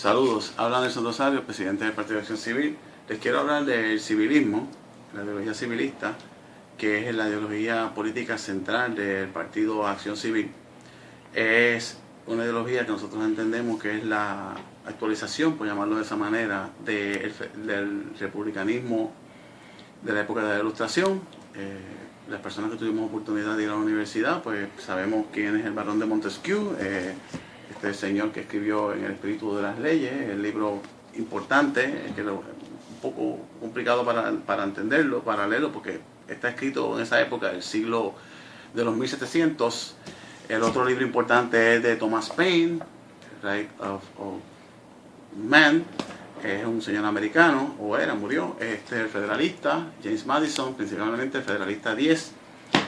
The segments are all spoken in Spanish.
Saludos, habla Nelson Rosario, presidente del Partido de Acción Civil. Les quiero hablar del civilismo, la ideología civilista, que es la ideología política central del Partido Acción Civil. Es una ideología que nosotros entendemos que es la actualización, por llamarlo de esa manera, del republicanismo de la época de la Ilustración. Las personas que tuvimos oportunidad de ir a la universidad, pues sabemos quién es el barón de Montesquieu, este señor que escribió En el espíritu de las leyes, el libro importante, que es un poco complicado para entenderlo, para leerlo, porque está escrito en esa época del siglo de los 1700. El otro libro importante es de Thomas Paine, Right of Man, es un señor americano, murió, el federalista, James Madison, principalmente el Federalista 10,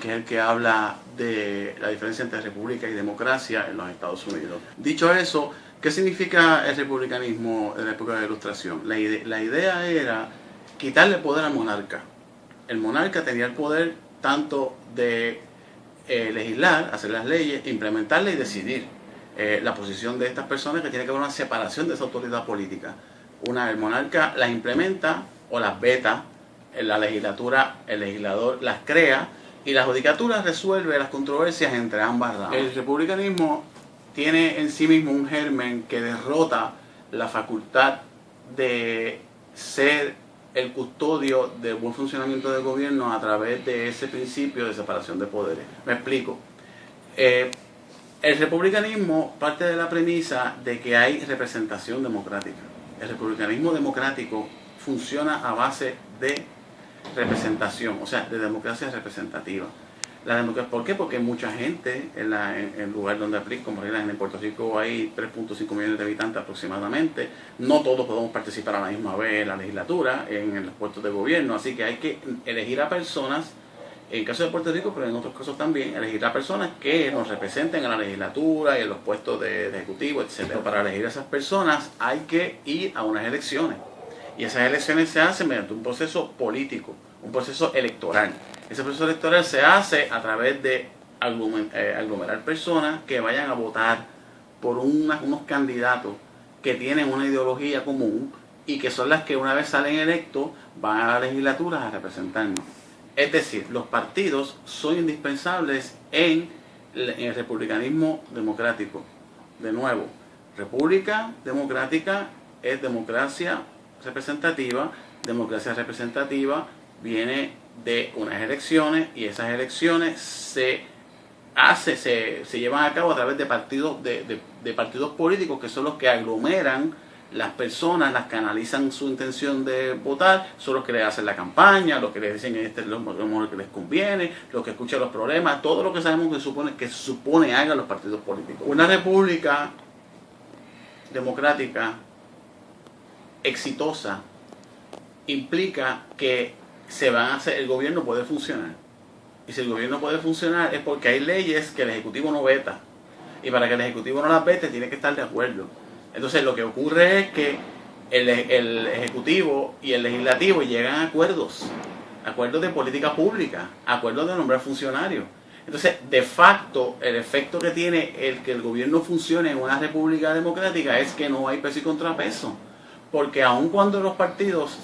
que es el que habla de la diferencia entre república y democracia en los Estados Unidos. Dicho eso, ¿qué significa el republicanismo en la época de la Ilustración? La idea era quitarle poder al monarca. El monarca tenía el poder tanto de legislar, hacer las leyes, implementarlas y decidir la posición de estas personas, que tiene que haber una separación de esa autoridad política. El monarca las implementa o las veta, en la legislatura el legislador las crea y la judicatura resuelve las controversias entre ambas ramas. El republicanismo tiene en sí mismo un germen que derrota la facultad de ser el custodio del buen funcionamiento del gobierno a través de ese principio de separación de poderes. Me explico. El republicanismo parte de la premisa de que hay representación democrática. El republicanismo democrático funciona a base de representación, o sea, de democracia representativa. ¿Por qué? Porque mucha gente en el lugar donde aplica, como en Puerto Rico hay 3.5 millones de habitantes aproximadamente, no todos podemos participar a la misma vez en la legislatura, en los puestos de gobierno, así que hay que elegir a personas, en el caso de Puerto Rico, pero en otros casos también, elegir a personas que nos representen en la legislatura y en los puestos de ejecutivo, etc. Para elegir a esas personas hay que ir a unas elecciones. Y esas elecciones se hacen mediante un proceso político, un proceso electoral. Ese proceso electoral se hace a través de aglomerar personas que vayan a votar por unos candidatos que tienen una ideología común y que son las que una vez salen electos van a las legislaturas a representarnos. Es decir, los partidos son indispensables en el republicanismo democrático. De nuevo, república democrática es democracia representativa. Democracia representativa viene de unas elecciones y esas elecciones se llevan a cabo a través de partidos de partidos políticos, que son los que aglomeran las personas, las que analizan su intención de votar, son los que le hacen la campaña, los que les dicen este es lo mejor que les conviene, los que escuchan los problemas, todo lo que sabemos que se supone hagan los partidos políticos. Una república democrática exitosa implica que el gobierno puede funcionar. Y si el gobierno puede funcionar es porque hay leyes que el Ejecutivo no veta. Y para que el Ejecutivo no las vete tiene que estar de acuerdo. Entonces lo que ocurre es que el Ejecutivo y el Legislativo llegan a acuerdos de política pública, acuerdos de nombrar funcionarios. Entonces, de facto, el efecto que tiene el que el gobierno funcione en una república democrática es que no hay peso y contrapeso. Porque aun cuando los partidos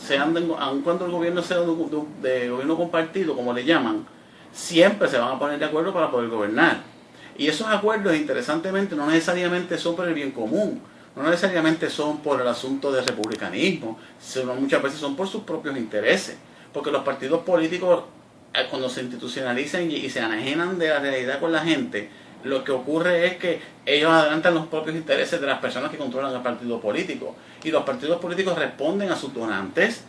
aun cuando el gobierno sea de gobierno compartido, como le llaman, siempre se van a poner de acuerdo para poder gobernar. Y esos acuerdos, interesantemente, no necesariamente son por el bien común, no necesariamente son por el asunto del republicanismo, sino muchas veces son por sus propios intereses. Porque los partidos políticos, cuando se institucionalizan y se enajenan de la realidad con la gente, lo que ocurre es que ellos adelantan los propios intereses de las personas que controlan el partido político. Y los partidos políticos responden a sus donantes.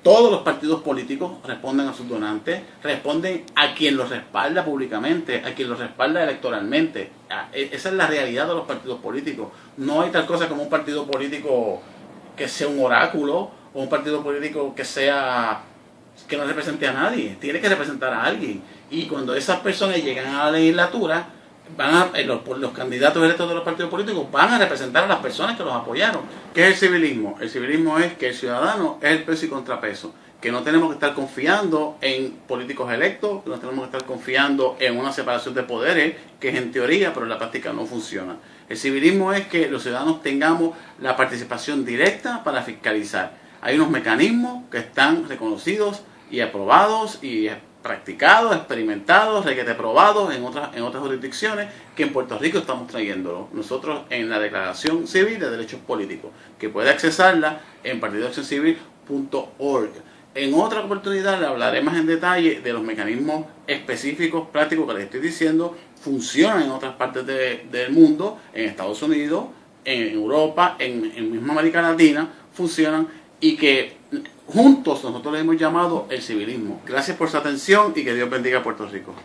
Todos los partidos políticos responden a sus donantes, responden a quien los respalda públicamente, a quien los respalda electoralmente. Esa es la realidad de los partidos políticos. No hay tal cosa como un partido político que sea un oráculo o un partido político que no represente a nadie. Tiene que representar a alguien. Y cuando esas personas llegan a la legislatura, los candidatos electos de los partidos políticos van a representar a las personas que los apoyaron. ¿Qué es el civilismo? El civilismo es que el ciudadano es el peso y contrapeso, que no tenemos que estar confiando en políticos electos, que no tenemos que estar confiando en una separación de poderes, que es en teoría, pero en la práctica no funciona. El civilismo es que los ciudadanos tengamos la participación directa para fiscalizar. Hay unos mecanismos que están reconocidos y aprobados y practicados, experimentados, requete probados en otras jurisdicciones, que en Puerto Rico estamos trayéndolo nosotros en la Declaración Civil de Derechos Políticos, que puede accesarla en partidoaccioncivil.org. En otra oportunidad le hablaré más en detalle de los mecanismos específicos, prácticos que les estoy diciendo, funcionan en otras partes del mundo, en Estados Unidos, en Europa, en misma América Latina, funcionan, y que juntos nosotros le hemos llamado el civilismo. Gracias por su atención y que Dios bendiga a Puerto Rico.